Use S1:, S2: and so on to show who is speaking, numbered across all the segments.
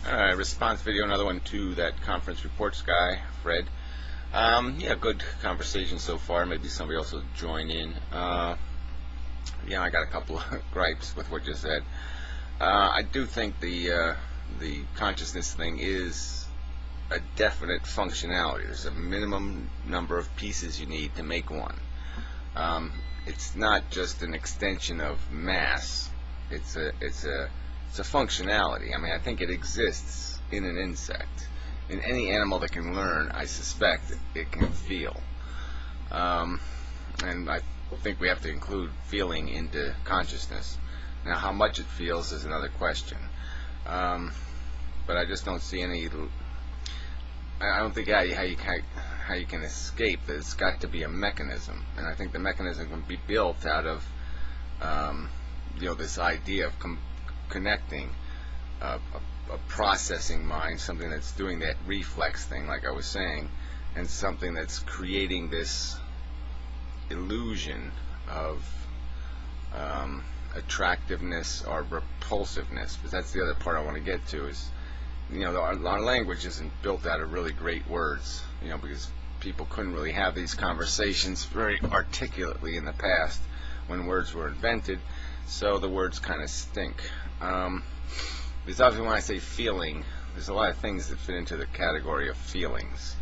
S1: Alright, response video, another one to that conference reports guy, Fred. Yeah, good conversation so far. Maybe somebody else will join in. Yeah, I got a couple of gripes with what you said. I do think the consciousness thing is a definite functionality. There's a minimum number of pieces you need to make one. It's not just an extension of mass. It's a functionality. I mean, I think it exists in an insect. In any animal that can learn, I suspect it can feel. And I think we have to include feeling into consciousness. Now, how much it feels is another question. But I just don't see any. I don't think how you can escape. There's got to be a mechanism, and I think the mechanism can be built out of this idea of connecting a processing mind, something that's doing that reflex thing, like I was saying, and something that's creating this illusion of attractiveness or repulsiveness. But that's the other part I want to get to. Is our language isn't built out of really great words, because people couldn't really have these conversations very articulately in the past when words were invented, so the words kind of stink. Because obviously when I say feeling, there's a lot of things that fit into the category of feelings.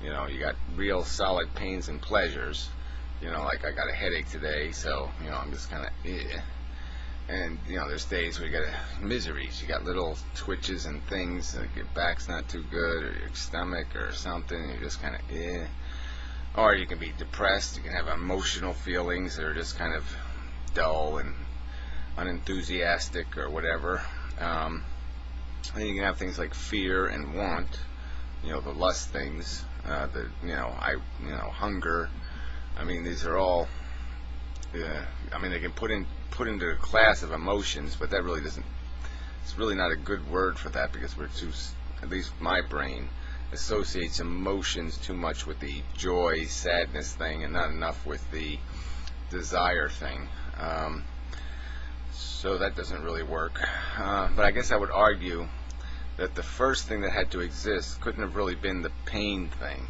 S1: You got real solid pains and pleasures, like I got a headache today, so I'm just kind of and there's days where you got miseries. You got little twitches and things, like your back's not too good, or your stomach or something, and you're just kind of or you can be depressed. You can have emotional feelings that are just kind of dull and unenthusiastic or whatever. And you can have things like fear and want, the lust things, hunger. I mean, these are all they can put into a class of emotions, but that really doesn't. It's really not a good word for that, because we're too. At least my brain associates emotions too much with the joy, sadness thing, and not enough with the desire thing. So that doesn't really work. But I guess I would argue that the first thing that had to exist couldn't have really been the pain thing,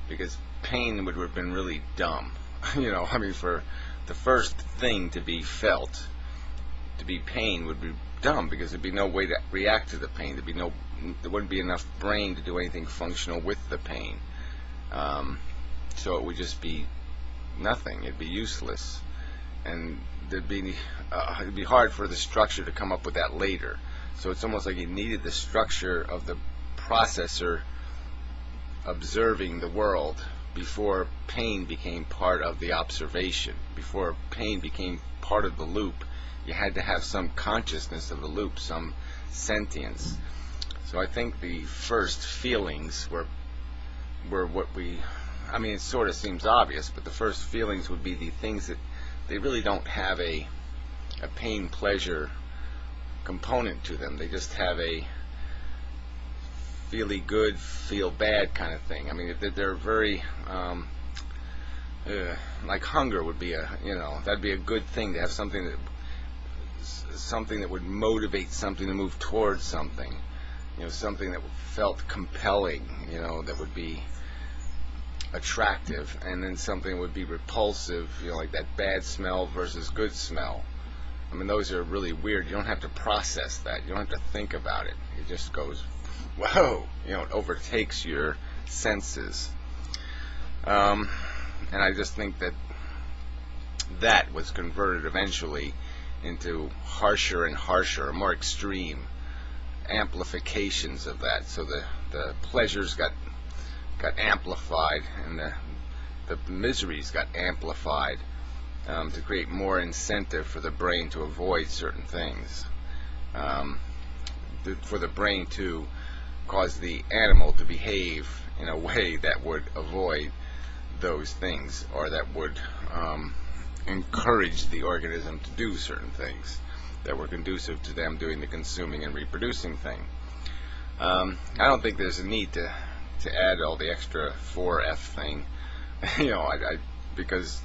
S1: because pain would have been really dumb. For the first thing to be felt, to be pain, would be dumb, because there'd be no way to react to the pain. There wouldn't be enough brain to do anything functional with the pain. So it would just be nothing. It'd be useless, and it'd be hard for the structure to come up with that later. So it's almost like you needed the structure of the processor observing the world before pain became part of the observation. Before pain became part of the loop, you had to have some consciousness of the loop, some sentience. So I think the first feelings were what it sort of seems obvious, but the first feelings would be the things that they really don't have a pain-pleasure component to them. They just have a feely good, feel bad kind of thing. I mean, they're very like hunger would be that'd be a good thing, to have something that would motivate something to move towards something. Something that felt compelling. That would be attractive, and then something would be repulsive. Like that bad smell versus good smell. I mean, those are really weird. You don't have to process that. You don't have to think about it. It just goes, whoa, it overtakes your senses. And I just think that was converted eventually into harsher and harsher, more extreme amplifications of that. So the pleasures got amplified, and the miseries got amplified, to create more incentive for the brain to avoid certain things. For the brain to cause the animal to behave in a way that would avoid those things, or that would encourage the organism to do certain things that were conducive to them doing the consuming and reproducing thing. I don't think there's a need to add all the extra 4F thing, because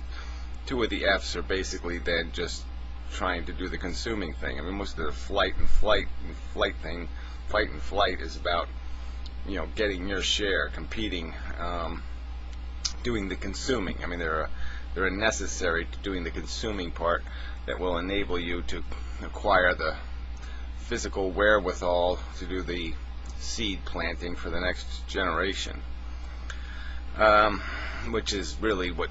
S1: 2 of the F's are basically then just trying to do the consuming thing. I mean, most of the flight thing fight and flight is about, getting your share, competing, doing the consuming. I mean, they're necessary to doing the consuming part that will enable you to acquire the physical wherewithal to do the seed planting for the next generation, which is really what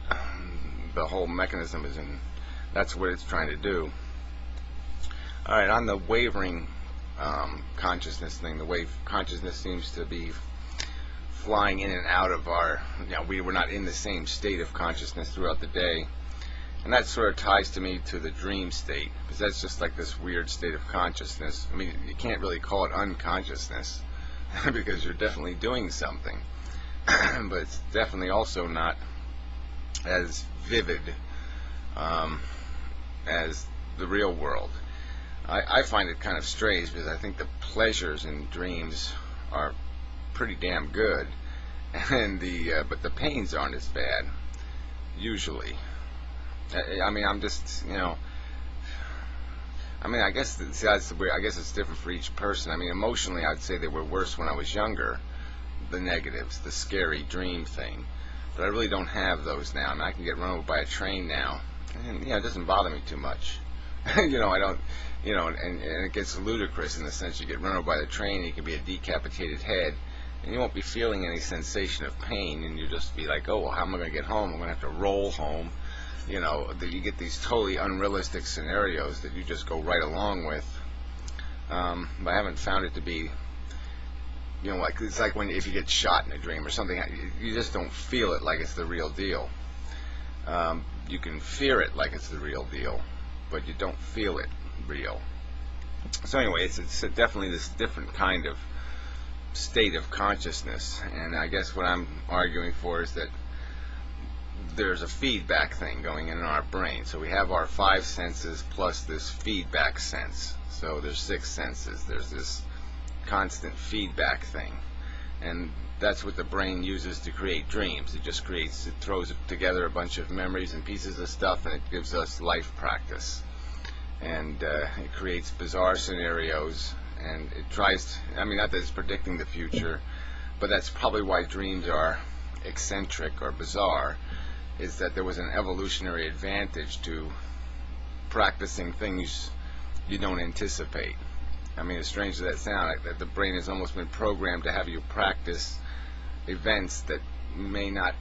S1: the whole mechanism is, and that's what it's trying to do. All right, on the wavering consciousness thing, the way consciousness seems to be flying in and out of our, we were not in the same state of consciousness throughout the day. And that sort of ties to me to the dream state, because that's just like this weird state of consciousness. I mean, you can't really call it unconsciousness, because you're definitely doing something. But it's definitely also not as vivid as the real world. I find it kind of strange, because I think the pleasures in dreams are pretty damn good, and but the pains aren't as bad, usually. I mean, I'm just, I guess that's weird. I guess it's different for each person. I mean, emotionally, I'd say they were worse when I was younger, the negatives, the scary dream thing. But I really don't have those now. I mean, I can get run over by a train now, and, it doesn't bother me too much. I don't, and it gets ludicrous in the sense you get run over by the train, and you can be a decapitated head, and you won't be feeling any sensation of pain, and you just be like, oh, well, how am I going to get home? I'm going to have to roll home. That you get these totally unrealistic scenarios that you just go right along with. But I haven't found it to be, like it's like if you get shot in a dream or something, you just don't feel it like it's the real deal. You can fear it like it's the real deal, but you don't feel it real. So anyway, it's definitely this different kind of state of consciousness, and I guess what I'm arguing for is that there's a feedback thing going in our brain. So we have our 5 senses plus this feedback sense. So there's 6 senses. There's this constant feedback thing, and that's what the brain uses to create dreams. It throws together a bunch of memories and pieces of stuff, and it gives us life practice, and it creates bizarre scenarios, and it tries to, not that it's predicting the future, but that's probably why dreams are eccentric or bizarre, is that there was an evolutionary advantage to practicing things you don't anticipate. I mean, as strange as that sounds, that the brain has almost been programmed to have you practice events that may not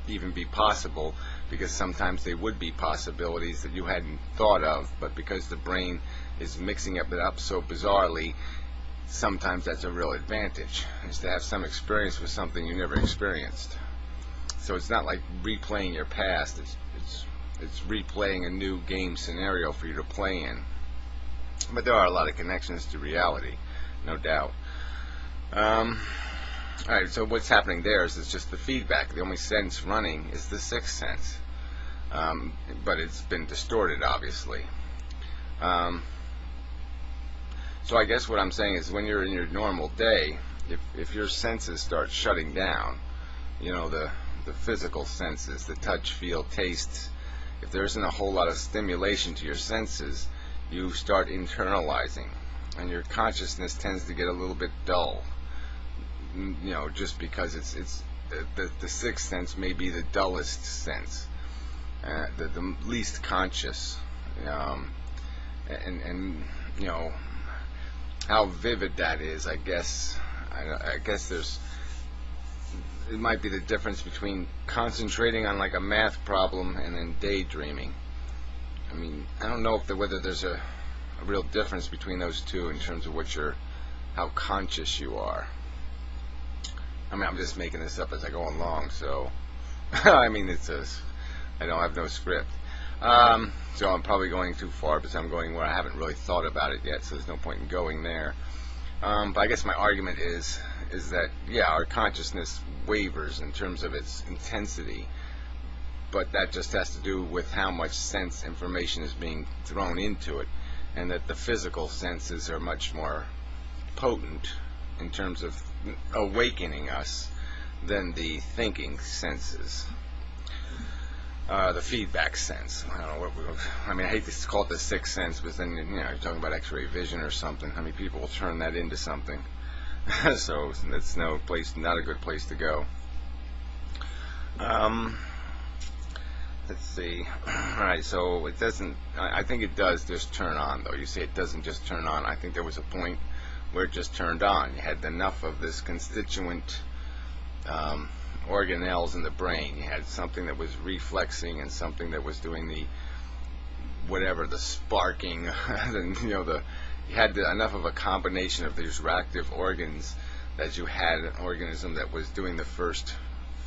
S1: even be possible, because sometimes they would be possibilities that you hadn't thought of, but because the brain is mixing it up so bizarrely, sometimes that's a real advantage, is to have some experience with something you never experienced. So it's not like replaying your past, it's replaying a new game scenario for you to play in. But there are a lot of connections to reality, no doubt. Alright, so what's happening there is it's just the feedback. The only sense running is the 6th sense. But it's been distorted, obviously. So I guess what I'm saying is, when you're in your normal day, if your senses start shutting down, the physical senses, the touch, feel, taste, if there isn't a whole lot of stimulation to your senses, you start internalizing, and your consciousness tends to get a little bit dull. Just because it's the 6th sense may be the dullest sense, the least conscious, and how vivid that is. I guess it might be the difference between concentrating on like a math problem and then daydreaming. I mean, I don't know whether there's a real difference between those two in terms of how conscious you are. I mean, I'm just making this up as I go along, so I don't have no script. So I'm probably going too far, because I'm going where I haven't really thought about it yet, so there's no point in going there. But I guess my argument is that, our consciousness wavers in terms of its intensity, but that just has to do with how much sense information is being thrown into it, and that the physical senses are much more potent in terms of awakening us than the thinking senses. the feedback sense. I don't know I mean, I hate to call it the sixth sense, but then you're talking about X-ray vision or something. How many people will turn that into something? So that's not a good place to go. Let's see. All right, so it doesn't. I think it does just turn on, though. You say it doesn't just turn on. I think there was a point where it just turned on. You had enough of this constituent organelles in the brain. You had something that was reflexing and something that was doing the sparking. And, you had enough of a combination of these reactive organs that you had an organism that was doing the first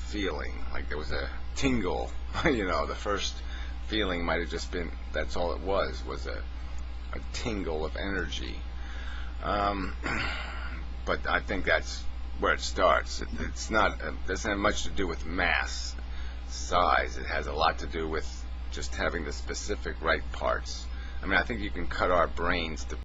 S1: feeling. Like there was a tingle. The first feeling might have just been, that's all it was a tingle of energy. But I think that's where it starts. It doesn't have much to do with mass, size. It has a lot to do with just having the specific right parts. I mean, I think you can cut our brains to